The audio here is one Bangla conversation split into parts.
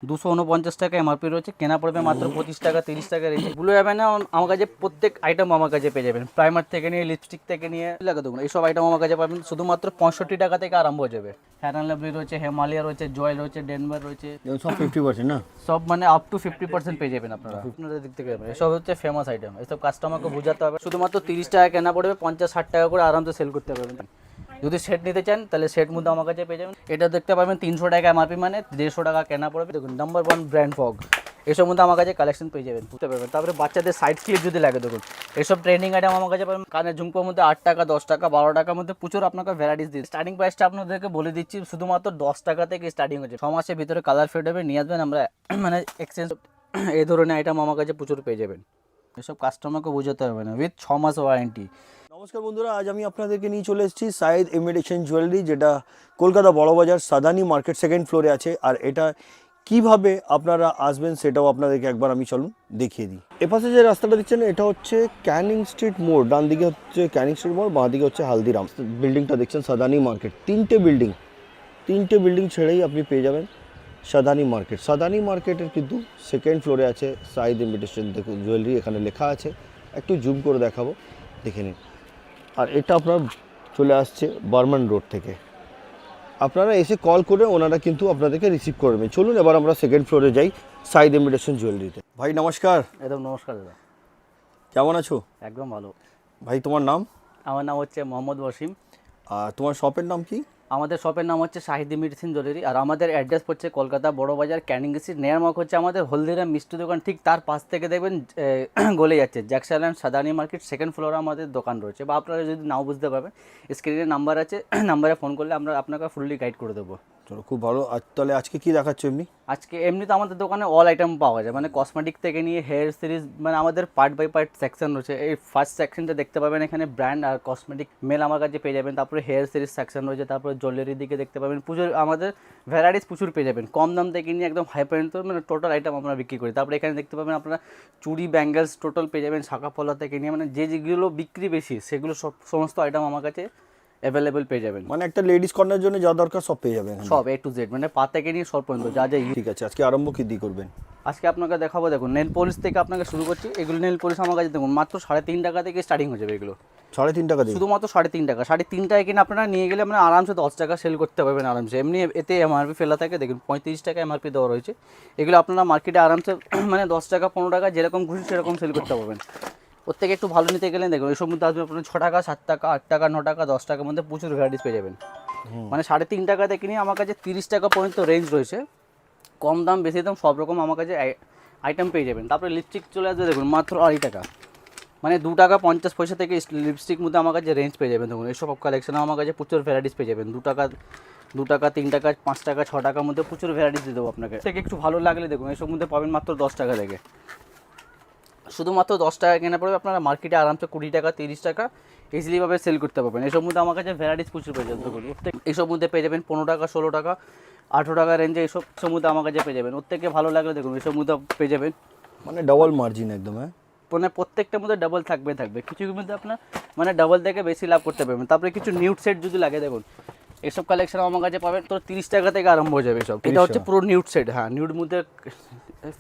249 টাকা এমআরপি রয়েছে, কেনা পড়বে মাত্র 25 টাকা 30 টাকা রেঞ্জে। ব্লু হেভেনে আমার কাছে প্রত্যেক আইটেম আমার কাছে পেয়ে যাবেন, প্রাইমার থেকে নিয়ে লিপস্টিক থেকে নিয়ে লাগে দেখুন এইসব আইটেম আমার কাছে পাবেন শুধুমাত্র 65 টাকা থেকে আরম্ভ হয়ে যাবে। ফেয়ার অ্যান্ড লাভলি রয়েছে, হিমালয়া রয়েছে, জয় রয়েছে, ডেনমার রয়েছে, সব 50% না? সব মানে আপ টু 50% পেয়ে যাবেন আপনারা আপনাদের দিক থেকে। এসব হচ্ছে ফেমাস আইটেম, এসব কাস্টমারকে বোঝাতে হবে। শুধুমাত্র 30 টাকা কেনা পড়বে, 50-60 টাকা করে আরামসে সেল করতে পারবেন। যদি সেট নিতে চান তাহলে সেট মধ্যে আমার কাছে পেয়ে যাবেন। এটা দেখতে পাবেন 300 টাকা এমআরপি, মানে 150 টাকা কেনা পড়বে। দেখুন নাম্বার 1 ব্র্যান্ড ফগ, এসব মধ্যে আমার কাছে কালেকশন পেয়ে যাবেন, বুঝতে পারবেন। তারপরে বাচ্চাদের সাইড ক্লিপ যদি লাগে দেখুন এসব ট্রেন্ডিং আইটেম আমার কাছে পাবেন। কানের ঝুমকোর মধ্যে 8 টাকা 10 টাকা 12 টাকার মধ্যে প্রচুর আপনাকে ভ্যারাইটিস দিই। স্টার্টিং প্রাইসটা আপনাদেরকে বলে দিচ্ছি, শুধুমাত্র 10 টাকা থেকে স্টার্টিং হচ্ছে। 6 মাসের ভিতরে কালার ফেড হবে, নিয়ে আসবেন, আমরা মানে এক্সচেঞ্জ এই ধরনের আইটেম আমার কাছে প্রচুর পেয়ে যাবেন। এসব কাস্টমারকে বোঝাতে হবে না, উইথ 6 মাস ওয়ারেন্টি। নমস্কার বন্ধুরা, আজ আমি আপনাদেরকে নিয়ে চলে এসেছি সাইদ ইমিটেশন জুয়েলারি, যেটা কলকাতা বড়বাজার সাদানি মার্কেট সেকেন্ড ফ্লোরে আছে। আর এটা কিভাবে আপনারা আসবেন সেটাও আপনাদেরকে একবার আমি চলুন দেখিয়ে দিই। এপাশে যে রাস্তাটা দিচ্ছেন এটা হচ্ছে ক্যানিং স্ট্রিট মোড়, ডান দিকে হচ্ছে ক্যানিং স্ট্রিট মোড়, বাঁ দিকে হচ্ছে হালদিরাম। বিল্ডিংটা দেখছেন সাদানি মার্কেট, তিনটে বিল্ডিং ছেড়েই আপনি পেয়ে যাবেন সাদানি মার্কেট। সাদানি মার্কেটের কিন্তু সেকেন্ড ফ্লোরে আছে সাইদ ইমিটেশন দেখুন জুয়েলারি, এখানে লেখা আছে, একটু জুম করে দেখাবো, দেখে নিন। আর এটা আপনার চলে আসছে বার্মান রোড থেকে, আপনারা এসে কল করে ওনারা কিন্তু আপনাদেরকে রিসিভ করবেন। চলুন এবার আমরা সেকেন্ড ফ্লোরে যাই সাইদ ইমিটেশন জুয়েলারিতে। ভাই নমস্কার। একদম নমস্কার দাদা, কেমন আছো? একদম ভালো। ভাই তোমার নাম? আমার নাম হচ্ছে মোহাম্মদ ওয়াসিম। আর তোমার শপের নাম কি? আমাদের শপের নাম হচ্ছে শাহিদ ইমিটেশন জুয়েলারি, আর আমাদের অ্যাড্রেস হচ্ছে কলকাতা বড়বাজার ক্যানিং স্ট্রিট। নেয়ারমার্ক হচ্ছে আমাদের হলদিরাম মিষ্টি দোকান, ঠিক তার পাশ থেকে দেখবেন গলে যাচ্ছে Jackson and Sadani market second ফ্লোরে আমাদের দোকান রয়েছে। বা আপনারা যদি নাও বুঝতে পারবেন, স্ক্রিনে নাম্বার আছে, নাম্বারে ফোন করলে আমরা আপনাকে ফুললি গাইড করে দেবো। চলো খুব ভালো। আর তাহলে আজকে কি দেখাচ্ছ এমনি? আজকে এমনিতে আমাদের দোকানে অল আইটেম পাওয়া যায়, মানে কসমেটিক থেকে নিয়ে হেয়ার সিরিজ, মানে আমাদের পার্ট বাই পার্ট সেকশন রয়েছে। এই ফার্স্ট সেকশনটা দেখতে পাবেন, এখানে ব্র্যান্ড আর কসমেটিক মেল আমার কাছে পেয়ে যাবেন। তারপরে হেয়ার সিরিজ সেকশন রয়েছে, তারপরে জুয়েলারির দিকে দেখতে পাবেন প্রচুর আমাদের ভ্যারাইটিস প্রচুর পেয়ে যাবেন। কম দাম থেকে নিয়ে একদম হাই পর্যন্ত মানে টোটাল আইটেম আমরা বিক্রি করি। তারপরে এখানে দেখতে পাবেন আপনারা চুড়ি ব্যাঙ্গেলস টোটাল পেয়ে যাবেন, শাঁখা পলা থেকে নিয়ে, মানে যেগুলো বিক্রি বেশি সেগুলো সমস্ত আইটেম আমার কাছে অ্যাভেলেবেল পেয়ে যাবেন। মানে একটা লেডিস কর্নার জন্য যা দরকার সব পেয়ে যাবেন, সব A to Z, মানে পা থেকে নিয়ে সব পর্যন্ত যা যা। ঠিক আছে, আজকে আরম্ভ কি দিয়ে করবেন? আজকে আপনাকে দেখাবো, দেখুন নেল পলিশ থেকে আপনাকে শুরু করছি। এগুলো নেল পলিশ আমার কাছে দেখুন মাত্র 3.5 টাকা থেকে স্টার্টিং হয়ে যাবে। এগুলো 3.5 টাকা দিয়ে, শুধুমাত্র 3.5 টাকা। 3.5 টাকা কিনে আপনারা নিয়ে গেলে মানে আরামসে 10 টাকা সেল করতে পারবেন আরামসে। এমনি এতে এমআরপি ফেলা থাকে, দেখুন 35 টাকা এমআরপি দেওয়া রয়েছে। এগুলো আপনারা মার্কেটে আরামসে মানে 10 টাকা 15 টাকা যেরকম খুশি সেরকম সেল করতে পারবেন। ওর থেকে একটু ভালো নিতে গেলে দেখুন এসব মধ্যে আসবে আপনার 6 টাকা 7 টাকা 8 টাকা 9 টাকা 10 টাকার মধ্যে প্রচুর ভ্যারাইটিস পেয়ে যাবেন। মানে 3.5 টাকা থেকে নিয়ে আমার কাছে 30 টাকা পর্যন্ত রেঞ্জ রয়েছে। কম দাম বেশি দাম সব রকম আমার কাছে আইটেম পেয়ে যাবেন। তারপরে লিপস্টিক চলে আসবে দেখুন মাত্র 2.5 টাকা, মানে 2 টাকা 50 পয়সা থেকে লিপস্টিক মধ্যে আমার কাছে রেঞ্জ পেয়ে যাবেন। দেখুন এইসব কালেকশন আমার কাছে প্রচুর ভ্যারাইটিস পেয়ে যাবেন। 2 টাকা 3 টাকা 5 টাকা 6 টাকার মধ্যে প্রচুর ভ্যারাইটিস দিয়ে দেবো আপনাকে। থেকে একটু ভালো লাগলে দেখুন এইসব মধ্যে পাবেন মাত্র 10 টাকা থেকে। শুধুমাত্র 10 টাকা কেনা পড়বে, আপনারা মার্কেটে আরামসে 20 টাকা 30 টাকা ইজিলিভাবে সেল করতে পারবেন। এসব মধ্যে আমার কাছে ভ্যারাইটিস প্রচুর পেয়ে যাবেন। দেখুন এইসব মধ্যে পেয়ে যাবেন 15 টাকা 16 টাকা 18 টাকা রেঞ্জে এইসব মধ্যে আমার কাছে পেয়ে যাবেন। ওর থেকে ভালো লাগলে দেখুন এইসব মধ্যে পেয়ে যাবেন, মানে ডাবল মার্জিন একদম। হ্যাঁ, মানে প্রত্যেকটার মধ্যে ডাবল থাকবে কিছুর মধ্যে আপনার মানে ডাবল থেকে বেশি লাভ করতে পারবেন। তারপরে কিছু নিউড সেট যদি লাগে দেখুন এইসব কালেকশন আমার কাছে পাবেন তো 30 টাকা থেকে আরম্ভ হয়ে যাবে সব। এটা হচ্ছে পুরো নিউড সেট, হ্যাঁ নিউড মধ্যে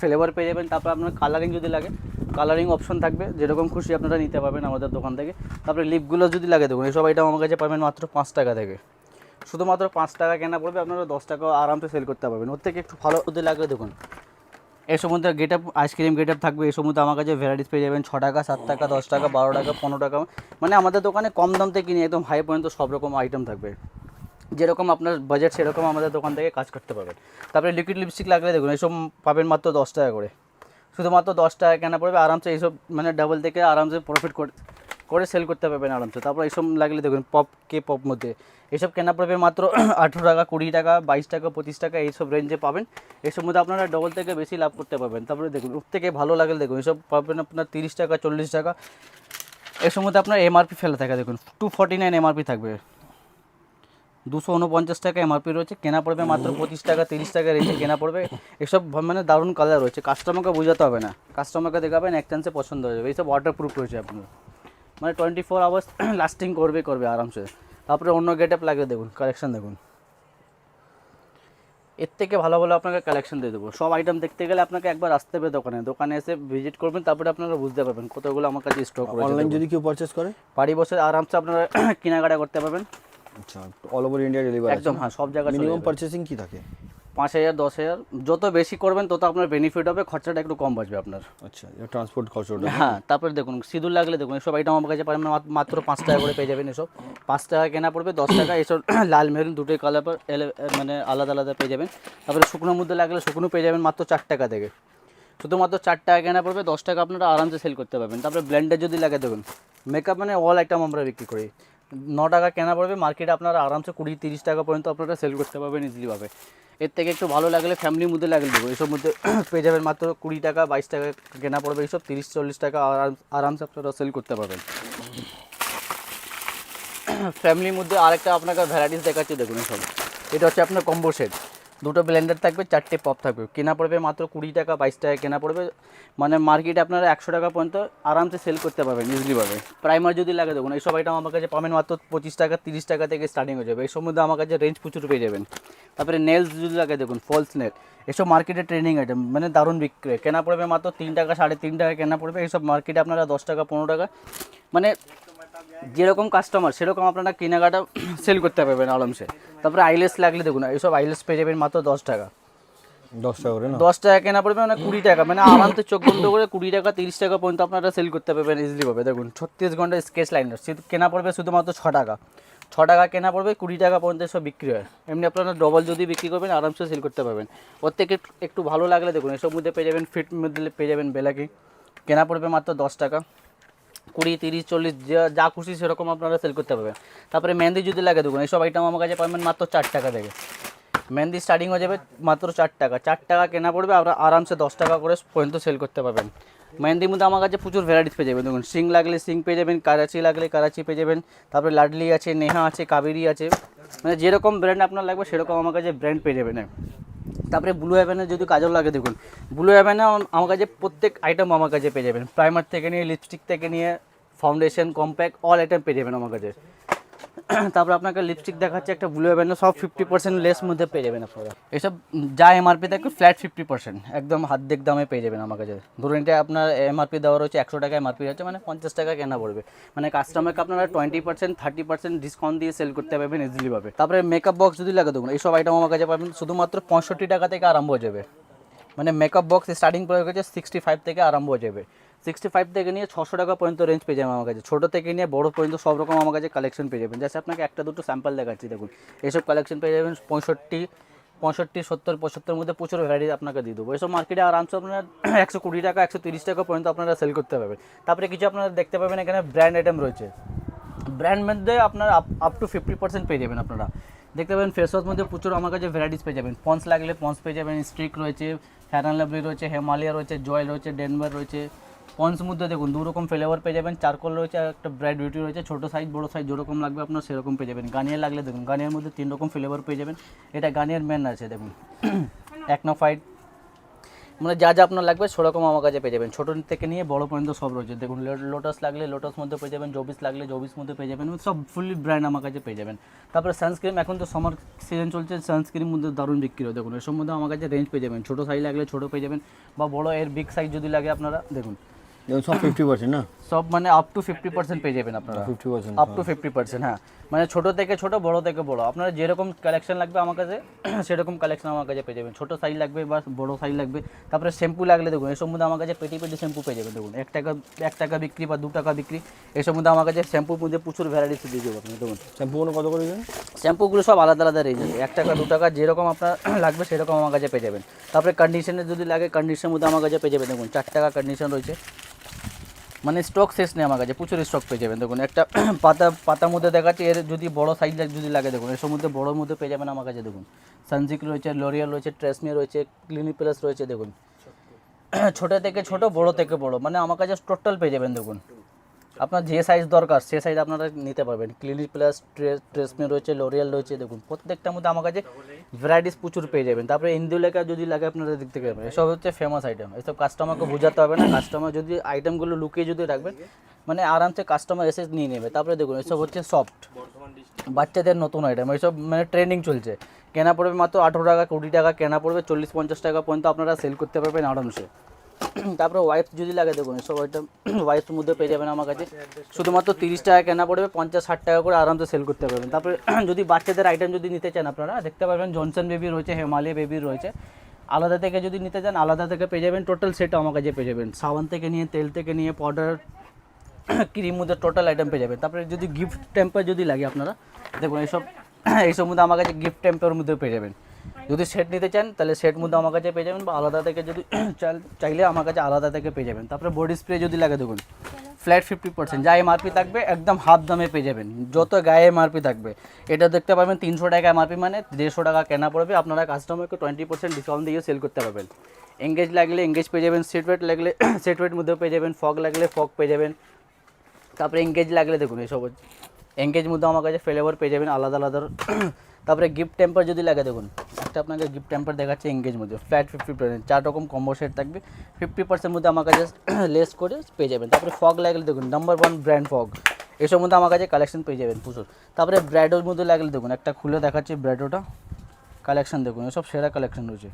ফ্লেভার পেয়ে যাবেন। তারপর আপনার কালারিং যদি লাগে কালারিং অপশন থাকবে, যেরকম খুশি আপনারা নিতে পারবেন আমাদের দোকান থেকে। তারপরে লিপগুলো যদি লাগে দেখুন এইসব আইটেম আমার কাছে পাবেন মাত্র 5 টাকা থেকে। শুধুমাত্র 5 টাকা কেনা পড়বে, আপনারা 10 টাকা আরামসে সেল করতে পারবেন। ওর থেকে একটু ভালো যদি লাগে দেখুন এর মধ্যে get up ice cream get up থাকবে। এর মধ্যে আমার কাছে ভ্যারাইটিস পেয়ে যাবেন 6 টাকা 7 টাকা 10 টাকা 12 টাকা 15 টাকা, মানে আমাদের দোকানে কম দাম থেকে কিনে একদম হাই পর্যন্ত সব রকম আইটেম থাকবে। যেরকম আপনার বাজেট সেরকম আমাদের দোকান থেকে কাজ করতে পারবেন। তারপরে লিকুইড লিপস্টিক লাগলে দেখুন এইসব পাবেন মাত্র 10 টাকা করে। শুধুমাত্র 10 টাকা কেনা পড়বে, আরামসে এইসব মানে ডাবল থেকে আরামসে প্রফিট করে সেল করতে পারবেন আরামসে। তারপর এইসব লাগলে দেখুন পপ মধ্যে এইসব কেনা পড়বে মাত্র 18 টাকা 20 টাকা 22 টাকা 25 টাকা এইসব রেঞ্জে পাবেন। এইসব মধ্যে আপনারা ডবল থেকে বেশি লাভ করতে পারবেন। তারপরে দেখুন ওর থেকে ভালো লাগলে দেখুন এইসব পাবেন আপনার 30 টাকা 40 টাকা। এর মধ্যে আপনার এমআরপি ফেলা থাকে দেখুন 249 এমআরপি থাকবে, 249 টাকা এমআরপি রয়েছে, কেনা পড়বে মাত্র 25 টাকা 30 টাকা রেঞ্জে কেনা পড়বে। এসব মানে দারুণ কালার রয়েছে, কাস্টমারকে বোঝাতে হবে না, কাস্টমারকে দেখাবেন এক চান্সে পছন্দ হয়ে যাবে। এইসব ওয়াটারপ্রুফ রয়েছে আপনার, মানে 24 আওয়ার্স লাস্টিং করবে আরামসে। তারপরে অন্য গেট আপ লাগে দেখুন কালেকশন দেখুন এর থেকে ভালো ভালো আপনাকে কালেকশন দিয়ে দেবো। সব আইটেম দেখতে গেলে আপনাকে একবার আসতে হবে দোকানে এসে ভিজিট করবেন, তারপরে আপনারা বুঝতে পারবেন কতগুলো আমার কাছে স্টক রয়েছে। অনলাইন যদি কেউ পারচেস করে বাড়ি বসে আরামসে আপনারা কেনাকাটা করতে পারবেন। আচ্ছা, অল ওভার ইন্ডিয়া ডেলিভারি একদম, হ্যাঁ, সব জায়গায় মিনিমাম পারচেসিং কি থাকে? 5,000 10,000, যত বেশি করবেন তত আপনার বেনিফিট হবে, খরচাটা একটু কম বাঁচবে আপনার। আচ্ছা, ট্রান্সপোর্ট খরচটা। হ্যাঁ, তারপরে দেখুন সিঁদুর লাগলে দেখুন এসব আইটেম আমার কাছে পাবেন মাত্র 5 টাকা করে পেয়ে যাবেন। এসব 5 টাকা কেনা পড়বে, 10 টাকা। এসব লাল মেরুন দুটোই কালার মানে আলাদা আলাদা পেয়ে যাবেন। তারপরে শুকনোর মধ্যে লাগলে শুকনো পেয়ে যাবেন মাত্র 4 টাকা থেকে। শুধুমাত্র 4 টাকা কেনা পড়বে, 10 টাকা আপনারা আরামসে সেল করতে পারবেন। তারপরে ব্লেন্ডার যদি লাগে দেখুন, মেকআপ মানে অল আইটেম আমরা বিক্রি করি। 9 টাকা কেনা পড়বে, মার্কেটে আপনারা আরামসে 20-30 টাকা পর্যন্ত আপনারা সেল করতে পারবেন ইজিলিভাবে। এর থেকে একটু ভালো লাগলে ফ্যামিলির মধ্যে লাগলে দেবো, এসব মধ্যে পেয়ে যাবেন মাত্র 20 টাকা 22 টাকা কেনা পড়বে। এইসব 30-40 টাকা আরামসে আপনারা সেল করতে পারবেন। ফ্যামিলির মধ্যে আরেকটা আপনাকে ভ্যারাইটিস দেখাচ্ছি দেখুন। এসব এটা হচ্ছে আপনার কম্বো সেট, দুটো ব্লেন্ডার থাকবে, 4টে পপ থাকবে, কেনা পড়বে মাত্র 20 টাকা 22 টাকা কেনা পড়বে। মানে মার্কেটে আপনারা 100 টাকা পর্যন্ত আরামসে সেল করতে পারবেন ইজিলিভাবে। প্রাইমার যদি লাগে দেখুন, এইসব আইটেম আমার কাছে পাবেন মাত্র 25 টাকা 30 টাকা থেকে স্টার্টিং হয়ে যাবে। এইসব মধ্যে আমার কাছে রেঞ্জ প্রচুর পেয়ে যাবেন। তারপরে নেলস যদি লাগে দেখুন, ফলস নেল, এসব মার্কেটে ট্রেনিং আইটেম, মানে দারুণ বিক্রি, কেনা পড়বে মাত্র 3 টাকা 3.5 টাকা কেনা পড়বে। এইসব মার্কেটে আপনারা 10 টাকা 15 টাকা, মানে যেরকম কাস্টমার সেরকম আপনারা কেনাকাটা সেল করতে পারবেন আরামসে। তারপরে আইলেস লাগলে দেখুন, এইসব আইলেস পেয়ে যাবেন মাত্র 10 টাকা। 10 টাকা করে না? 10 টাকা কেনা পড়বে, মানে 20 টাকা, মানে আরামসে চোখ বন্ধ করে 20 টাকা 30 টাকা পর্যন্ত আপনারা সেল করতে পারবেন ইজিলি পাবে। দেখুন 36 ঘন্টা স্কেচ লাইনার কেনা পড়বে শুধুমাত্র 6 টাকা। 6 টাকা কেনা পড়বে, 20 টাকা পর্যন্ত সব বিক্রি হয়। এমনি আপনারা ডবল যদি বিক্রি করবেন আরামসে সেল করতে পারবেন। ওর থেকে একটু ভালো লাগলে দেখুন, এসব মধ্যে পেয়ে যাবেন ফিট মধ্যে পেয়ে যাবেন বেলাকি, কেনা পড়বে মাত্র 10 টাকা। 20, 30, 40 যা খুশি সেরকম আপনারা সেল করতে পারবেন। তারপরে মেহেন্দি যদি লাগে দেখুন, এইসব আইটেম আমার কাছে পাবেন মাত্র 4 টাকা থেকে। মেহেন্দি স্টার্টিং হয়ে যাবে মাত্র 4 টাকা। 4 টাকা কেনা পড়বে, আপনারা আরামসে 10 টাকা করে পর্যন্ত সেল করতে পারবেন। মেহেন্দির মধ্যে আমার কাছে প্রচুর ভ্যারাইটিস পেয়ে যাবেন। দেখুন সিং লাগলে সিং পেয়ে যাবেন, কারাচি লাগলে কারাচি পেয়ে যাবেন, তারপরে লাডলি আছে, নেহা আছে, কাবেরি আছে, মানে যেরকম ব্র্যান্ড আপনার লাগবে সেরকম আমার কাছে ব্র্যান্ড পেয়ে যাবেন। তারপরে ব্লু হেভেনের যদি কাজল লাগে দেখুন, ব্লু হেভেনে আমার কাছে প্রত্যেক আইটেম আমার কাছে পেয়ে যাবেন। প্রাইমার থেকে নিয়ে লিপস্টিক থেকে নিয়ে ফাউন্ডেশন কম্প্যাক্ট অল আইটেম পেয়ে যাবেন আমার কাছে। তারপর আপনাকে লিপস্টিক দেখাচ্ছে একটা ব্লু হেভেনের, সব 50% লেস মধ্যে পেয়ে যাবেন আপনারা। এসব যা এমআরপি থাকবে ফ্ল্যাট 50%, একদম হাত দেখ দামে পেয়ে যাবেন আমার কাছে। ধরুন এটা আপনার এমআরপি দেওয়া রয়েছে 100 টাকা এমআরপি আছে, মানে 50 টাকা কেনা পড়বে, মানে কাস্টমারকে আপনারা 20% 30% ডিসকাউন্ট দিয়ে সেল করতে পারবেন ইজিলি পাবে। তারপরে মেকআপ বক্স যদি লাগে দেখুন, এইসব আইটেম আমার কাছে পাবেন শুধুমাত্র 65 টাকা থেকে আরম্ভ হয়ে যাবে। মানে মেকআপ বক্স স্টার্টিং প্রাইস হচ্ছে 65 থেকে আরম্ভ হয়ে যাবে। 65 থেকে নিয়ে 600 টাকা পর্যন্ত রেঞ্জ পেয়ে যাবেন আমার কাছে। ছোটো থেকে নিয়ে বড়ো পর্যন্ত সব রকম আমার কাছে কালেকশন পেয়ে যাবেন। জাস্ট আপনাকে একটা দুটো স্যাম্পল দেখাচ্ছি দেখুন, এইসব কালেকশন পেয়ে যাবেন 65, 70, 75 মধ্যে প্রচুর ভ্যারাইটি আপনাকে দিয়ে দেবো। এইসব মার্কেটে আরামসে আপনার 120 টাকা 130 টাকা পর্যন্ত আপনারা সেল করতে পারবেন। তারপরে কিছু আপনারা দেখতে পাবেন এখানে ব্র্যান্ড আইটেম রয়েছে, ব্র্যান্ড মধ্যে আপনার আপ টু 50% পেয়ে যাবেন। আপনারা দেখতে পাবেন ফেস ওয়াশ মধ্যে প্রচুর আমার কাছে ভ্যারাইটিস পেয়ে যাবেন। পন্স লাগলে পন্স পেয়ে যাবেন, স্ট্রিক রয়েছে, ফেয়ার অ্যান্ড লাভলি রয়েছে, হিমালয়া রয়েছে, জয়েল রয়েছে, ডেনভার রয়েছে। পন্স মধ্যে দেখুন 2 রকম ফ্লেভার পেয়ে যাবেন, চারকোল রয়েছে আর একটা ব্রাইট বিউটি রয়েছে। ছোটো সাইজ বড়ো সাইজ যেরকম লাগবে আপনার সেরকম পেয়ে যাবেন। গার্নিয়ার লাগলে দেখুন, গার্নিয়ার মধ্যে 3 রকম ফ্লেভার পেয়ে যাবেন। এটা গার্নিয়ার মেন আছে দেখুন, অ্যাকনোফাইট, মানে যা যা আপনার লাগবে সেরকম আমার কাছে পেয়ে যাবেন। ছোটো থেকে নিয়ে বড়ো পর্যন্ত সব রয়েছে দেখুন। লোটাস লাগলে লোটাস মধ্যে পেয়ে যাবেন, জবিস লাগলে জবিস মধ্যে পেয়ে যাবেন, সব ফুলি ব্র্যান্ড আমার কাছে পেয়ে যাবেন। তারপরে সানস্ক্রিন, এখন তো সামার সিজন চলছে, সানস্ক্রিন মধ্যে দারুণ বিক্রি হয় দেখুন। এসব মধ্যে আমার কাছে রেঞ্জ পেয়ে যাবেন। ছোটো সাইজ লাগলে ছোটো পেয়ে যাবেন, বা বড়ো এর বিগ সাইজ যদি লাগে আপনারা দেখুন সব 50% না, সব মানে আপ টু 50% পেয়ে যাবেন আপনারা। 50% আপ টু 50%, হ্যাঁ, মানে ছোটো থেকে ছোটো বড়ো থেকে বড়ো আপনারা যেরকম কালেকশন লাগবে আমার কাছে সেরকম কালেকশন আমার কাছে পেয়ে যাবেন। ছোটো সাইজ লাগবে বা বড়ো সাইজ লাগবে। তারপরে শ্যাম্পু লাগলে দেখুন, এসব মধ্যে আমার কাছে পেটি পেটি শ্যাম্পু পেয়ে যাবেন দেখুন। 1 টাকা বিক্রি বা 2 টাকা বিক্রি, এসব মধ্যে আমার কাছে শ্যাম্পুর মধ্যে প্রচুর ভ্যারাইটিস দিয়ে দেবো আপনি দেখুন। শ্যাম্পুগুলো কত করে দেন? শ্যাম্পুগুলো সব আলাদা আলাদা রেঞ্জ আছে, 1 টাকা 2 টাকা যেরকম আপনার লাগবে সেরকম আমার কাছে পেয়ে যাবেন। তারপরে কন্ডিশনের যদি লাগে, কন্ডিশনের মধ্যে আমার কাছে পেয়ে যাবেন দেখুন 4 টাকা কন্ডিশন রয়েছে, মানে স্টক শেষ নেই আমার কাছে, প্রচুর স্টক পেয়ে যাবেন দেখুন। একটা পাতার মধ্যে দেখাচ্ছি, এর যদি বড়ো সাইজ যদি লাগে দেখুন, এর মধ্যে বড়োর মধ্যে পেয়ে যাবেন আমার কাছে দেখুন। সানজিক রয়েছে, লরিয়াল রয়েছে, ট্রেসমি রয়েছে, ক্লিনিক প্লাস রয়েছে দেখুন। ছোটো থেকে ছোটো বড়ো থেকে বড়ো, মানে আমার কাছে টোটাল পেয়ে যাবেন দেখুন। আপনার যে সাইজ দরকার সে সাইজ আপনারা নিতে পারবেন। ক্লিনিক প্লাস, ট্রেসমে রয়েছে, লরিয়াল রয়েছে, দেখুন প্রত্যেকটার মধ্যে আমার কাছে ভ্যারাইটিস প্রচুর পেয়ে যাবেন। তারপরে ইন্দুলেখা যদি লাগে আপনারা দেখতে পারবেন, এসব হচ্ছে ফেমাস আইটেম। এসব কাস্টমারকে বোঝাতে হবে না, কাস্টমার যদি আইটেমগুলো লুকিয়ে যদি রাখবেন মানে আরামসে কাস্টমার এসে নিয়ে নেবে। তারপরে দেখুন এসব হচ্ছে সফট বাচ্চাদের নতুন আইটেম, এইসব মানে ট্রেন্ডিং চলছে। কেনা পড়বে মাত্র 18 টাকা, 20 টাকা, কেনা পড়বে 40-50 টাকা পর্যন্ত আপনারা সেল করতে পারবেন আরামসে। তারপরে ওয়াইপস যদি লাগে দেখুন এসব আইটেম ওয়াইপসের মধ্যে পেয়ে যাবেন আমার কাছে, শুধুমাত্র 30 টাকা কেনা পড়বে, 50-60 টাকা করে আরামসে সেল করতে পারবেন। তারপরে যদি বাচ্চাদের আইটেম যদি নিতে চান আপনারা দেখতে পারবেন, জনসন বেবি রয়েছে, হিমালয় বেবির রয়েছে। আলাদা থেকে যদি নিতে চান আলাদা থেকে পেয়ে যাবেন, টোটাল সেট আমার কাছে পেয়ে যাবেন। সাবান থেকে নিয়ে, তেল থেকে নিয়ে, পাউডার, ক্রিম মধ্যে টোটাল আইটেম পেয়ে যাবেন। তারপরে যদি গিফট টেম্পার যদি লাগে আপনারা দেখুন এইসব মধ্যে আমার কাছে গিফট টেম্পার মধ্যে পেয়ে যাবেন। যদি সেট নিতে চান তাহলে সেট মধ্যে আমার কাছে পেয়ে যাবেন, বা আলাদা থেকে যদি চাইলে আমার কাছে আলাদা থেকে পেয়ে যাবেন। তারপরে বডি স্প্রে যদি লাগে দেখুন ফ্ল্যাট 50%, যা এমআরপি থাকবে একদম হাফ দামে পেয়ে যাবেন, যত গায়ে এমআরপি থাকবে। এটা দেখতে পাবেন 300 টাকা এমআরপি, মানে 150 টাকা কেনা পড়বে, আপনারা কাস্টমারকে 20% ডিসকাউন্ট দিয়ে সেল করতে পারবেন। এঙ্গেজ লাগলে এঙ্গেজ পেয়ে যাবেন, সেট ওয়েট লাগলে সেট ওয়েট মধ্যেও পেয়ে যাবেন, ফগ লাগলে ফগ পেয়ে যাবেন। তারপরে এঙ্গেজ লাগলে দেখুন এসব এঙ্গেজ মধ্যে আমার কাছে ফ্লেভার পেয়ে যাবেন আলাদা আলাদা। তারপরে গিফট টেম্পার যদি লাগে দেখুন একটা আপনাকে গিফট টেম্পার দেখাচ্ছে এঙ্গেজ মধ্যে, ফ্ল্যাট 50%, 4 রকম কম্বো সেট থাকবে, 50% মধ্যে আমার কাছে লেস করে পেয়ে যাবেন। তারপরে ফগ লাগলে দেখুন নাম্বার 1 ব্র্যান্ড ফগ, এসব মধ্যে আমার কাছে কালেকশন পেয়ে যাবেন প্রচুর। তারপরে ব্র্যাডোর মধ্যে লাগলে দেখুন একটা খুলে দেখাচ্ছি ব্র্যাডোটা, কালেকশন দেখুন এসব সেরা কালেকশন রয়েছে,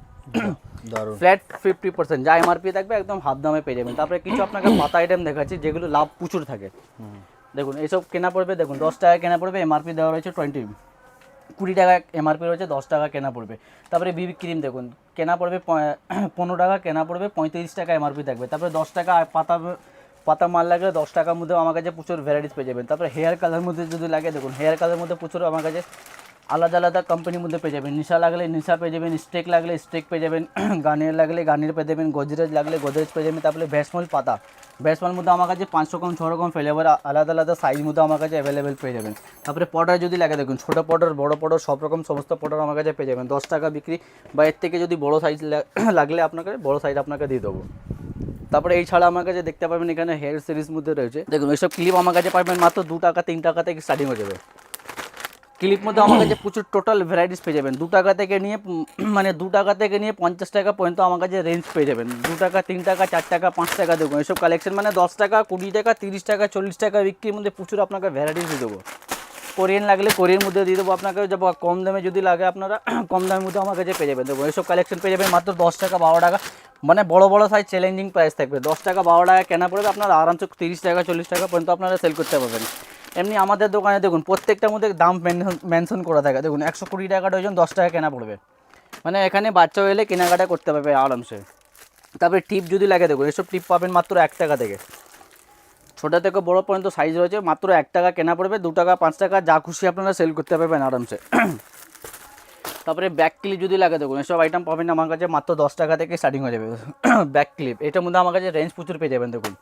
দারুণ। ফ্ল্যাট 50%, যা এমআরপি থাকবে একদম হাফ দামে পেয়ে যাবেন। তারপরে কিছু আপনাকে পাতা আইটেম দেখাচ্ছি যেগুলো লাভ প্রচুর থাকে। দেখুন এইসব কেনা পড়বে, দেখুন 10 টাকা কেনা পড়বে, এমআরপি দেওয়া রয়েছে 20 টাকা এমআরপি রয়েছে, 10 টাকা কেনা পড়বে। তারপরে বিবি ক্রিম দেখুন কেনা পড়বে 15 টাকা, কেনা পড়বে 35 টাকা এমআরপি থাকবে। তারপরে 10 টাকা পাতা মাল লাগলে 10 টাকার মধ্যে আমার কাছে প্রচুর ভ্যারাইটিস পেয়ে যাবেন। তারপরে হেয়ার কালার মধ্যে যদি লাগে দেখুন হেয়ার কালার মধ্যে প্রচুর আমার কাছে আলাদা আলাদা কোম্পানির মধ্যে পেয়ে যাবেন। নিশা লাগলে নিশা পেয়ে যাবেন, স্টেক লাগলে স্টেক পেয়ে যাবেন, গানের লাগলে গানের পেয়ে যাবেন, গোদরেজ লাগলে গোদরেজ পেয়ে যাবেন। তারপরে ভ্যাসমল পাতা, ভ্যাসমলের মধ্যে আমার কাছে 5 রকম 6 রকম ফ্লেভার আলাদা আলাদা সাইজ মধ্যে আমার কাছে অ্যাভেলেবেল পেয়ে যাবেন। তারপরে পাউডার যদি লাগে দেখুন ছোটো পাউডার, বড় পাউডার, সব রকম সমস্ত পাউডার আমার কাছে পেয়ে যাবেন। 10 টাকা বিক্রি, বা এর থেকে যদি বড় সাইজ লাগলে আপনাকে বড় সাইজ আপনাকে দিয়ে দেবো। তারপরে এই ছাড়া আমার কাছে দেখতে পাবেন এখানে হেয়ার সিরিজ মধ্যে রয়েছে দেখুন, এইসব ক্লিপ আমার কাছে পাবেন মাত্র 2 টাকা 3 টাকা থেকে স্টার্টিং হয়ে যাবে। ক্লিপ মধ্যে আমার কাছে প্রচুর টোটাল ভ্যারাইটিস পেয়ে যাবেন, 2 টাকা থেকে নিয়ে মানে 2 টাকা থেকে নিয়ে 50 টাকা পর্যন্ত আমার কাছে রেঞ্জ পেয়ে যাবেন। 2 টাকা, 3 টাকা, 4 টাকা, 5 টাকা দেখুন এইসব কালেকশন, মানে 10 টাকা, 20 টাকা, 30 টাকা, 40 টাকা বিক্রির মধ্যে প্রচুর আপনাকে ভ্যারাইটিস দিয়ে দেবো। কোরিয়ান লাগলে কোরিয়ান মধ্যে দিয়ে দেবো আপনাকে, যাবো কম দামে যদি লাগে আপনারা কম দামের মধ্যে আমার কাছে পেয়ে যাবেন। দেখুন এইসব কালেকশন পেয়ে যাবেন মাত্র 10 টাকা 12 টাকা, মানে বড় বড় সাইজ চ্যালেঞ্জিং প্রাইস থাকবে। 10 টাকা 12 টাকা কেনা পড়বে, আপনারা আরামসে 30 টাকা 40 টাকা পর্যন্ত আপনারা সেল করতে পারবেন। এমনি আমাদের দোকানে দেখুন প্রত্যেকটার মধ্যে দাম মেনশন করা থাকে, দেখুন 120 টাকা ডজন 10 টাকা কেনা পড়বে, মানে এখানে বাচ্চা হলে কেনাকাটা করতে পারবে আরামসে। তারপরে টিপ যদি লাগে দেখুন এসব টিপ পাবেন মাত্র 1 টাকা থেকে, ছোটো থেকে বড়ো পর্যন্ত সাইজ রয়েছে, মাত্র 1 টাকা কেনা পড়বে, 2 টাকা 5 টাকা যা খুশি আপনারা সেল করতে পারবেন আরামসে। তারপরে ব্যাক ক্লিপ যদি লাগে দেখুন এসব আইটেম পাবেন আমার কাছে মাত্র 10 টাকা থেকে স্টার্টিং হয়ে যাবে। ব্যাক ক্লিপ এটার মধ্যে আমার কাছে রেঞ্জ প্রচুর পেয়ে যাবেন, দেখুন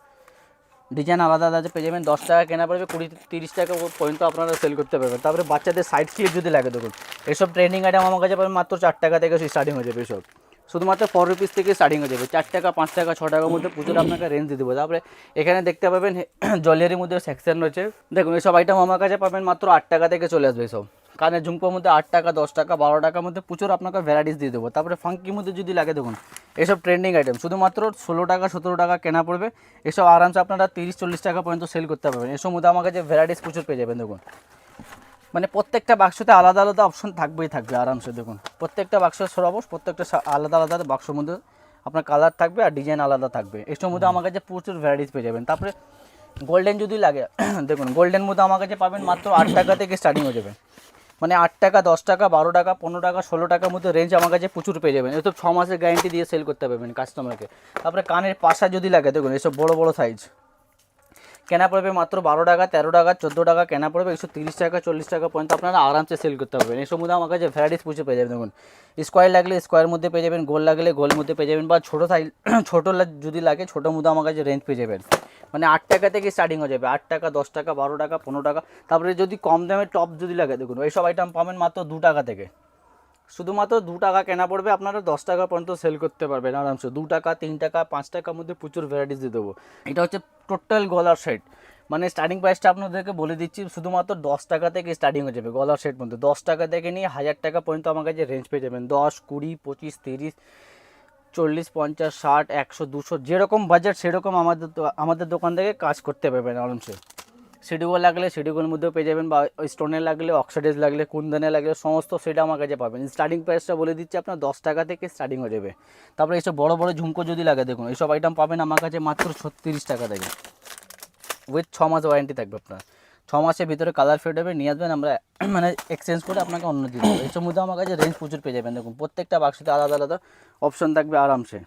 ডিজাইন আলাদা আলাদা পেয়ে যাবেন। 10 টাকা কেনা পড়বে, 20-30 টাকা পর্যন্ত আপনারা সেল করতে পারবেন। তারপরে বাচ্চাদের সাইড ক্লিপ যদি লাগে দেখুন এসব ট্রেন্ডিং আইটেম আমার কাছে পাবেন মাত্র 4 টাকা থেকে স্টার্টিং হয়ে যাবে, এসব শুধুমাত্র 4 রুপিস থেকে স্টার্টিং হয়ে যাবে। 4 টাকা 5 টাকা 6 টাকার মধ্যে প্রচুর আপনাকে রেঞ্জ দিয়ে দেবো। তারপরে এখানে দেখতে পাবেন জুয়েলারির মধ্যে সেকশন রয়েছে, দেখুন এসব আইটেম আমার কাছে পাবেন মাত্র 8 টাকা থেকে চলে আসবে। এসব কানের ঝুমকোর মধ্যে 8 টাকা 10 টাকা 12 টাকার মধ্যে প্রচুর আপনাকে ভ্যারাইটিস দিয়ে দেবো। তারপরে ফাঙ্কির মধ্যে যদি লাগে দেখুন এসব ট্রেন্ডিং আইটেম শুধুমাত্র 16 টাকা 17 টাকা কেনা পড়বে, এসব আরামসে আপনারা 30-40 টাকা পর্যন্ত সেল করতে পারবেন। এসব মধ্যে আমার কাছে ভ্যারাইটিস প্রচুর পেয়ে যাবেন। দেখুন মানে প্রত্যেকটা বাক্সতে আলাদা আলাদা অপশন থাকবেই থাকবে আরামসে, দেখুন প্রত্যেকটা বাক্সের সরবস প্রত্যেকটা আলাদা আলাদা বাক্সের মধ্যে আপনার কালার থাকবে আর ডিজাইন আলাদা থাকবে। এসব মধ্যে আমার কাছে প্রচুর ভ্যারাইটিস পেয়ে যাবেন। তারপরে গোল্ডেন যদি লাগে দেখুন গোল্ডেন মধ্যে আমার কাছে পাবেন মাত্র 8 টাকা থেকে স্টার্টিং হয়ে যাবে, মানে 8 টাকা 10 টাকা 12 টাকা 15 টাকা 16 টাকার মধ্যে রেঞ্জ আমার কাছে প্রচুর পেয়ে যাবেন। এসব 6 মাসের গ্যারেন্টি দিয়ে সেল করতে পারবেন কাস্টমারকে। তারপরে কানের পাশা যদি লাগে দেখুন এসব বড় বড় সাইজ কেনা পড়বে মাত্র 12 টাকা 13 টাকা 14 টাকা কেনা পড়বে, 130 টাকা 40 টাকা পর্যন্ত আপনারা আরামসে সেল করতে পারবেন। এসব মধ্যে আমার কাছে ভ্যারাইটিস প্রচুর পেয়ে যাবেন। দেখুন স্কোয়ার লাগলে স্কোয়ার মধ্যে পেয়ে যাবেন, গোল লাগলে গোলের মধ্যে পেয়ে যাবেন, বা ছোটো সাইজ ছোটো যদি লাগে ছোটোর মধ্যে আমার কাছে রেঞ্জ পেয়ে যাবেন। মানে 8 টাকা থেকে স্টার্টিং হয়ে যাবে, 8 টাকা 10 টাকা 12 টাকা 15 টাকা। তারপরে যদি কম দামে টপ যদি লাগে দেখুন এইসব আইটেম পাবেন মাত্র 2 টাকা থেকে, শুধুমাত্র 2 টাকা কেনা পড়বে, আপনারা 10 টাকা পর্যন্ত সেল করতে পারবেন আরামসে। 2 টাকা 3 টাকা 5 টাকার মধ্যে প্রচুর ভ্যারাইটিস দিয়ে দেবো। এটা হচ্ছে টোটাল গলার সেট, মানে স্টার্টিং প্রাইসটা আপনাদেরকে বলে দিচ্ছি, শুধুমাত্র 10 টাকা থেকে স্টার্টিং হয়ে যাবে গলার সেট মধ্যে। 10 টাকা থেকে নিয়ে 1000 টাকা পর্যন্ত আমার কাছে রেঞ্জ পেয়ে যাবেন। 10, 20, 25, 30, 40, 50, 60, 100, 200 যেরকম বাজেট সেরকম আমাদের দোকান থেকে কাজ করতে পারবেন আরামসে। সিডিগো লাগলে সিডিগোর মধ্যেও পেয়ে যাবেন, বা স্টোনের লাগলে, অক্সাইডাইজ লাগলে, কুন্দনে লাগলে সমস্ত সেটা আমার কাছে পাবেন। স্টার্টিং প্রাইসটা বলে দিচ্ছি আপনার 10 টাকা থেকে স্টার্টিং হয়ে যাবে। তারপরে এইসব বড় বড় ঝুমকো যদি লাগে, দেখুন এইসব আইটেম পাবেন আমার কাছে মাত্র 36 টাকা থেকে, উইথ 6 মাস ওয়ারেন্টি থাকবে। আপনার 6 মাসের ভিতরে কালার ফেড হবে, নিয়ে আসবেন, আমরা মানে এক্সচেঞ্জ করে আপনাকে অন্য দিয়ে দেবো। এইসব মধ্যে আমার কাছে রেঞ্জ প্রচুর পেয়ে যাবেন। দেখুন প্রত্যেকটা বাক্সতে আলাদা আলাদা অপশন থাকবে আরামসে।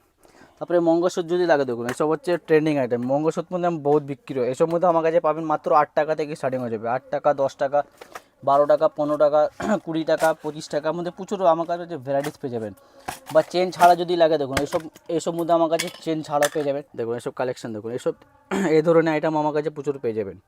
তারপরে মঙ্গলসূত্র যদি লাগে, দেখুন এসব হচ্ছে ট্রেন্ডিং আইটেম। মঙ্গলসূত্র মধ্যে বহুত বিক্রি হয়, এসব মধ্যে আমার কাছে পাবেন মাত্র 8 টাকা থেকে স্টার্টিং হয়ে যাবে। 8 টাকা, 10 টাকা, 12 টাকা, 15 টাকা, 20 টাকা, 25 টাকার মধ্যে প্রচুর আমার কাছে ভ্যারাইটিস পেয়ে যাবেন। বা চেন ছাড়া যদি লাগে, দেখুন এইসব মধ্যে আমার কাছে চেন ছাড়া পেয়ে যাবেন। দেখুন এসব কালেকশন, দেখুন এসব এই ধরনের আইটেম আমার কাছে প্রচুর পেয়ে যাবেন।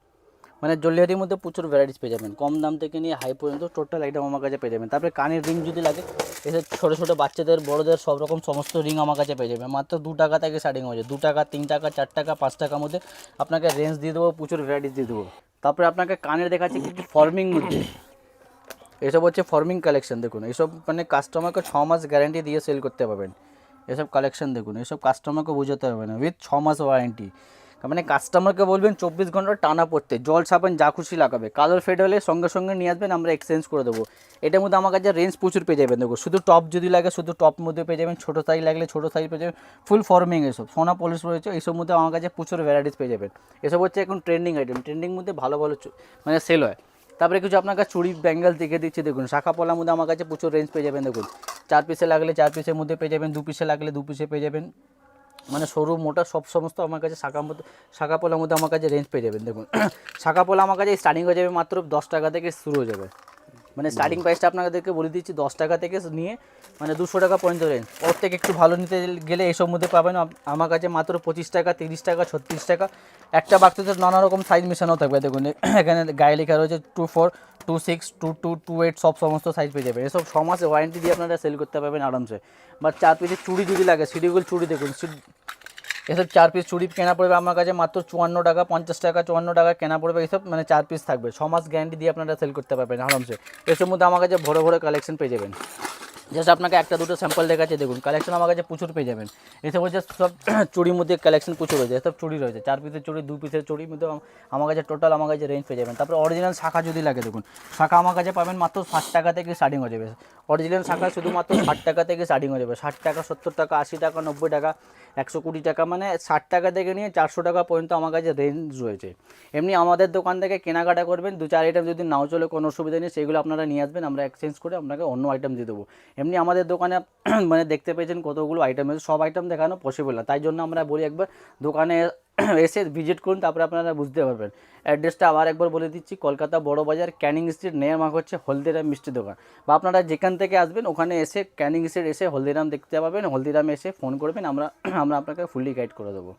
মানে জুয়েলারির মধ্যে প্রচুর ভ্যারাইটিস পেয়ে যাবেন, কম দাম থেকে নিয়ে হাই পর্যন্ত টোটাল আইটেম আমার কাছে পেয়ে যাবেন। তারপরে কানের রিং যদি লাগে, এসব ছোটো ছোটো বাচ্চাদের, বড়োদের সব রকম সমস্ত রিং আমার কাছে পেয়ে যাবেন মাত্র 2 টাকা থেকে স্টার্টিং হয়ে যায়। 2 টাকা, 3 টাকা, 4 টাকা, 5 টাকার মধ্যে আপনাকে রেঞ্জ দিয়ে দেবো, প্রচুর ভ্যারাইটিস দিয়ে দেবো। তারপরে আপনাকে কানের দেখাচ্ছি কিছু ফর্মিং মধ্যে, এসব হচ্ছে ফর্মিং কালেকশন। দেখুন এইসব মানে কাস্টমারকে 6 মাস গ্যারান্টি দিয়ে সেল করতে পারবেন। এসব কালেকশন দেখুন, এসব কাস্টমারকে বোঝাতে হবে না, উইথ 6 মাস ওয়ারেন্টি। মানে কাস্টমারকে বলবেন 24 ঘন্টা টানা পড়তে, জল সাবান যা খুশি লাগাবে, কালার ফেড হলে সঙ্গে সঙ্গে নিয়ে আসবেন, আমরা এক্সচেঞ্জ করে দেবো। এটার মধ্যে আমার কাছে রেঞ্জ প্রচুর পেয়ে যাবেন। দেখো শুধু টপ যদি লাগে, শুধু টপ মধ্যে পেয়ে যাবেন, ছোটো সাইজ লাগলে ছোটো সাইজ পেয়ে যাবেন, ফুল ফর্মিং এসব সোনা পলিশ রয়েছে, এইসব মধ্যে আমার কাছে প্রচুর ভ্যারাইটিস পেয়ে যাবেন। এসব হচ্ছে এখন ট্রেন্ডিং আইটেম, ট্রেন্ডিং মধ্যে ভালো ভালো মানে সেল হয়। তারপরে কিছু আপনার কাছে চুড়ি ব্যাঙ্গেল দেখে দিচ্ছি, দেখুন শাখা পলার মধ্যে আমার কাছে প্রচুর রেঞ্জ পেয়ে যাবেন। দেখুন 4 পিসে লাগলে 4 পিসের মধ্যে পেয়ে যাবেন, 2 পিসে লাগলে 2 পিসে পেয়ে যাবেন, মানে সরু মোটা সব সমস্ত আমার কাছে শাখা পোলার মধ্যে আমার কাছে রেঞ্জ পেয়ে যাবেন। দেখুন শাখা পোলা আমার কাছে স্টার্টিং হয়ে যাবে মাত্র 10 টাকা থেকে শুরু হয়ে যাবে। মানে স্টার্টিং প্রাইসটা আপনাদেরকে বলে দিচ্ছি 10 টাকা থেকে নিয়ে মানে 200 টাকা পর্যন্ত রেঞ্জ। ওর থেকে একটু ভালো নিতে গেলে এইসব মধ্যে পাবেন আমার কাছে মাত্র 25 টাকা, 30 টাকা, 36 টাকা। একটা বাক্সতে নানা রকম সাইজ মেশানো থাকবে। দেখুন এখানে গায়ে লেখা রয়েছে 24, 26, 22, 28 সব সমস্ত সাইজ পেয়ে যাবে। এসব 6 মাসে ওয়ারেন্টি দিয়ে আপনারা সেল করতে পারবেন আরামসে। বা 4 পিসের চুড়ি যদি লাগে, সিডিগুল চুড়ি দেখুন, এসব 4 পিস চুড়ি কেনা পড়বে আমার কাছে মাত্র 54 টাকা, 50 টাকা, 54 টাকা কেনা পড়বে। এসব মানে 4 পিস থাকবে, 6 মাস গ্যারান্টি দিয়ে আপনারা সেল করতে পারবেন আরামসে। এসব মধ্যে আমার কাছে ভরে ভরে কালেকশন পেয়ে যাবেন। জাস্ট আপনাকে একটা দুটো স্যাম্পল দেখাচ্ছে, দেখুন কালেকশন আমার কাছে প্রচুর পেয়ে যাবেন। এসব হচ্ছে সব চুড়ির মধ্যে কালেকশন প্রচুর রয়েছে, এসব চুড়ি রয়েছে, 4 পিসের চুড়ি, 2 পিসের চুড়ির মধ্যে আমার কাছে টোটাল আমার কাছে রেঞ্জ পেয়ে যাবেন। তারপরে অরিজিনাল শাখা যদি লাগে, দেখুন শাখা আমার কাছে পাবেন মাত্র 60 টাকা থেকে স্টার্টিং হয়ে যাবে। অরিজিনাল শাখা শুধুমাত্র 60 টাকা থেকে স্টার্টিং হয়ে যাবে। 60 টাকা, 70 টাকা, 80 টাকা, 90 টাকা, 120 টাকা, মানে 60 টাকা থেকে নিয়ে 400 টাকা পর্যন্ত আমার কাছে রেঞ্জ রয়েছে। এমনি আমাদের দোকান থেকে কেনাকাটা করবেন, 2-4 আইটেম যদি নাও চলে কোনো অসুবিধা নেই, সেগুলো আপনারা নিয়ে আসবেন, আমরা এক্সচেঞ্জ করে আপনাকে অন্য আইটেম দিয়ে দেবো। এমনি আমাদের দোকানে মানে দেখতে পেয়েছেন কতগুলো আইটেম আছে, সব আইটেম দেখানো পসিবল না, তাই জন্য আমরা বলি একবার দোকানে এসে ভিজিট করুন, তারপরে আপনারা বুঝতে পারবেন। অ্যাড্রেসটা আবার একবার বলে দিচ্ছি, কলকাতা বড় বাজার, ক্যানিং স্ট্রিট, নেয়ার মার্ক হচ্ছে হলদিরাম মিষ্টি দোকান। বা আপনারা যেখান থেকে আসবেন ওখানে এসে ক্যানিং স্ট্রিট এসে হলদিরাম দেখতে পাবেন, হলদিরামে এসে ফোন করবেন, আমরা আপনাকে ফুললি গাইড করে দেবো।